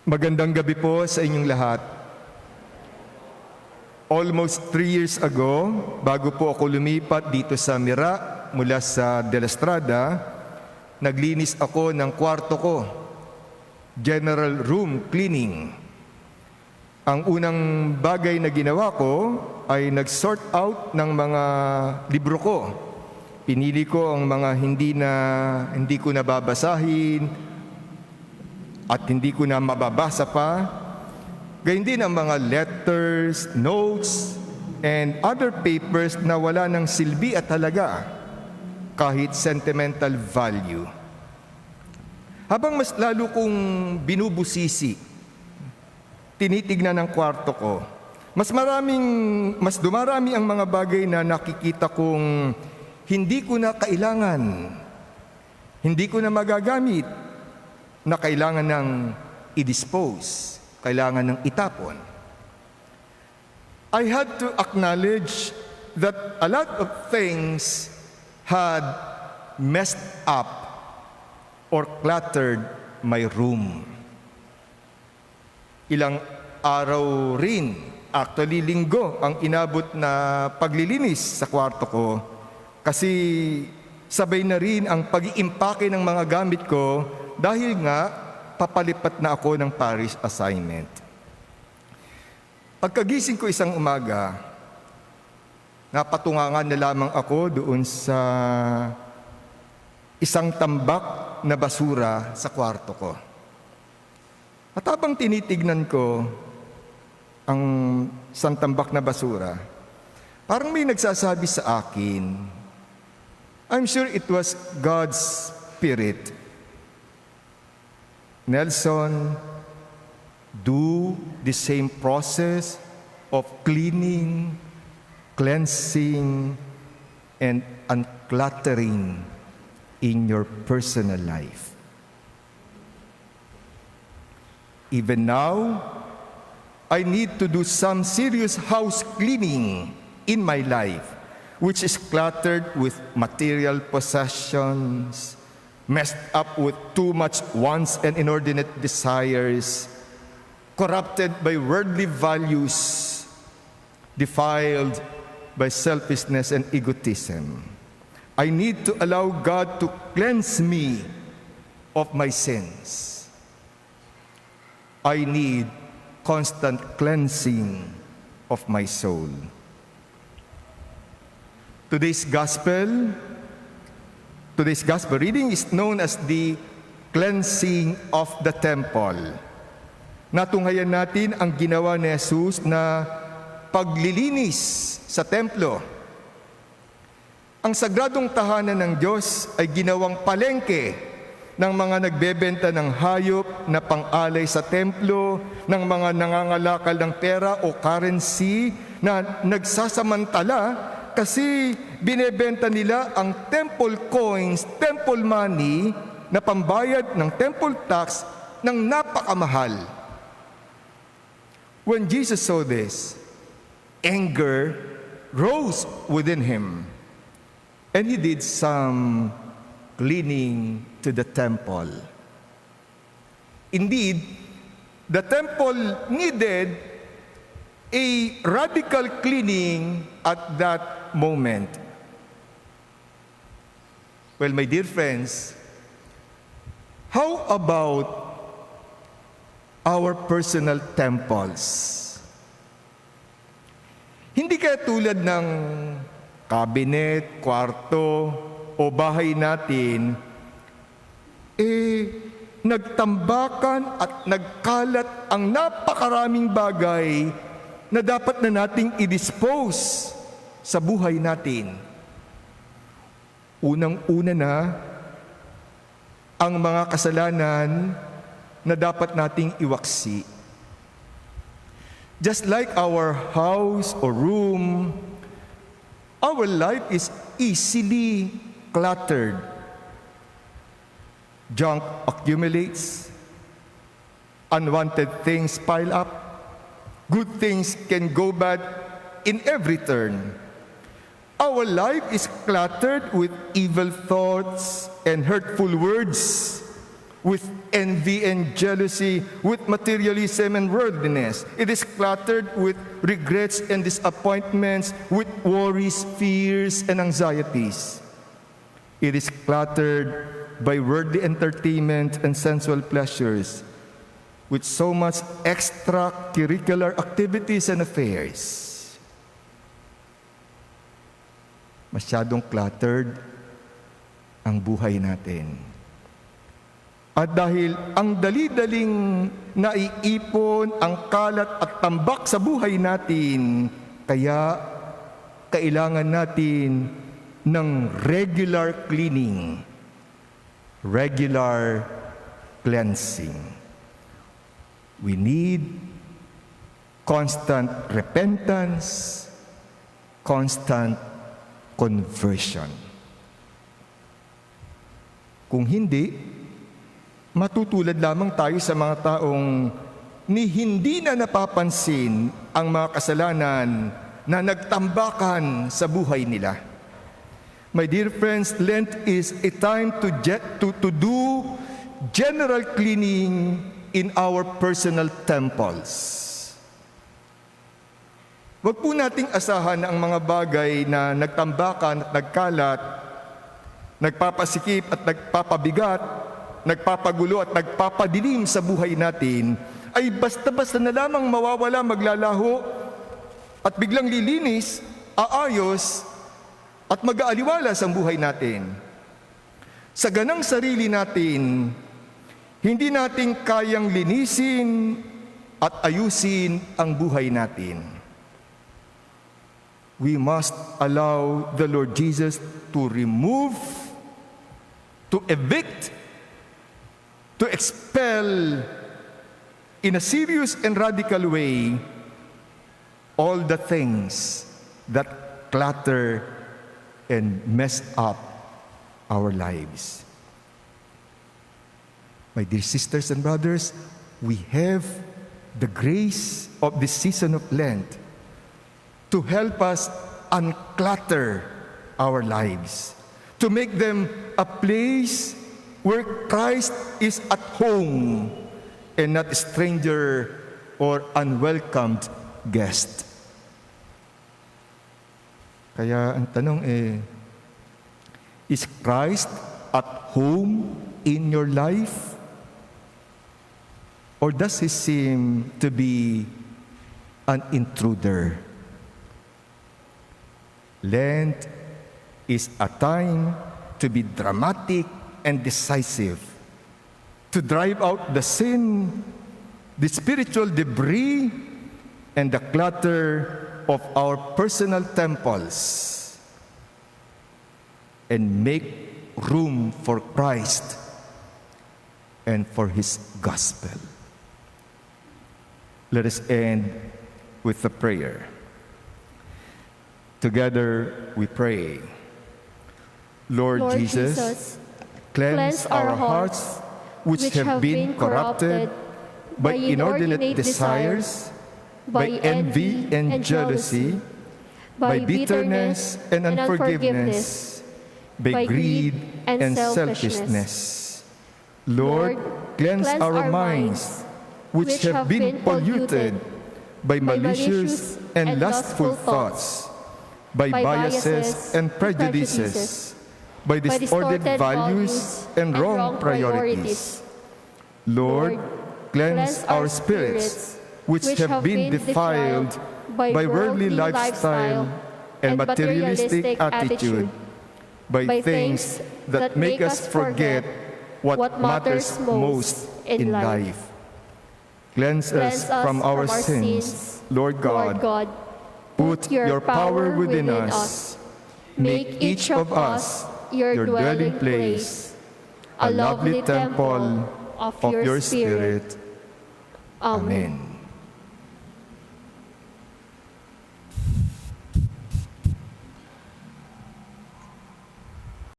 Magandang gabi po sa inyong lahat. Almost 3 years ago, bago po ako lumipat dito sa Mira mula sa De La Estrada, naglinis ako ng kwarto ko, general room cleaning. Ang unang bagay na ginawa ko ay nag-sort out ng mga libro ko. Pinili ko ang mga hindi ko nababasahin at hindi ko na mababasa pa. Gayun din ang mga letters, notes, and other papers na wala ng silbi at halaga, kahit sentimental value. Habang mas lalo kong binubusisi, tinitignan ang kwarto ko, mas dumarami ang mga bagay na nakikita kong hindi ko na kailangan, hindi ko na magagamit, na kailangan ng i-dispose, kailangan ng itapon. I had to acknowledge that a lot of things had messed up or cluttered my room. Ilang araw rin, actually linggo, ang inabot na paglilinis sa kwarto ko kasi sabay na rin ang pag-iimpake ng mga gamit ko dahil nga papalipat na ako ng parish assignment. Pagkagising ko isang umaga, napatungangan na lamang ako doon sa isang tambak na basura sa kwarto ko. At habang tinitignan ko ang isang tambak na basura, parang may nagsasabi sa akin, I'm sure it was God's Spirit. Nelson, do the same process of cleaning, cleansing, and uncluttering in your personal life. Even now, I need to do some serious house cleaning in my life, which is cluttered with material possessions, messed up with too much wants and inordinate desires, corrupted by worldly values, defiled by selfishness and egotism. I need to allow God to cleanse me of my sins. I need constant cleansing of my soul. Today's gospel reading is known as the cleansing of the temple. Natunghayan natin ang ginawa ni Jesus na paglilinis sa templo. Ang sagradong tahanan ng Diyos ay ginawang palengke ng mga nagbebenta ng hayop na pang-alay sa templo, ng mga nangangalakal ng pera o currency na nagsasamantala kasi binebenta nila ang temple coins, temple money na pambayad ng temple tax ng napakamahal. When Jesus saw this, anger rose within him, and he did some cleaning to the temple. Indeed, the temple needed a radical cleaning at that moment. Well, my dear friends, how about our personal temples? Hindi kaya tulad ng cabinet, kwarto, o bahay natin, nagtambakan at nagkalat ang napakaraming bagay na dapat na nating i-dispose sa buhay natin. Unang-una na ang mga kasalanan na dapat nating iwaksi. Just like our house or room, our life is easily cluttered. Junk accumulates, unwanted things pile up, good things can go bad in every turn. Our life is cluttered with evil thoughts and hurtful words, with envy and jealousy, with materialism and worldliness. It is cluttered with regrets and disappointments, with worries, fears, and anxieties. It is cluttered by worldly entertainment and sensual pleasures, with so much extracurricular activities and affairs. Masyadong cluttered ang buhay natin. At dahil ang dali-daling naiipon ang kalat at tambak sa buhay natin, kaya kailangan natin ng regular cleaning, regular cleansing. We need constant repentance, constant conversion. Kung hindi, matutulad lamang tayo sa mga taong hindi na napapansin ang mga kasalanan na nagtambakan sa buhay nila. My dear friends, Lent is a time to do general cleaning in our personal temples. Huwag po nating asahan ang mga bagay na nagtambakan at nagkalat, nagpapasikip at nagpapabigat, nagpapagulo at nagpapadilim sa buhay natin, ay basta-basta na lamang mawawala, maglalaho, at biglang lilinis, aayos, at mag-aaliwalas ang buhay natin. Sa ganang sarili natin, hindi natin kayang linisin at ayusin ang buhay natin. We must allow the Lord Jesus to remove, to evict, to expel in a serious and radical way all the things that clutter and mess up our lives. My dear sisters and brothers, we have the grace of this season of Lent to help us unclutter our lives, to make them a place where Christ is at home and not a stranger or unwelcomed guest. Kaya ang tanong is Christ at home in your life? Or does He seem to be an intruder? Lent is a time to be dramatic and decisive, to drive out the sin, the spiritual debris, and the clutter of our personal temples, and make room for Christ and for His gospel. Let us end with a prayer. Together we pray. Lord Jesus, cleanse our hearts which have been corrupted by inordinate desires, by envy and jealousy, by bitterness and unforgiveness, by greed and selfishness. Lord, cleanse our minds which have been polluted by malicious and lustful thoughts, by biases and prejudices, by disordered values and wrong priorities. Lord, cleanse our spirits, which have been defiled by worldly lifestyle and materialistic attitude, by things that make us forget what matters most in life. Cleanse us from our sins, Lord God. Put your power within us. Make each of us your dwelling place, a lovely temple of your Spirit. Amen.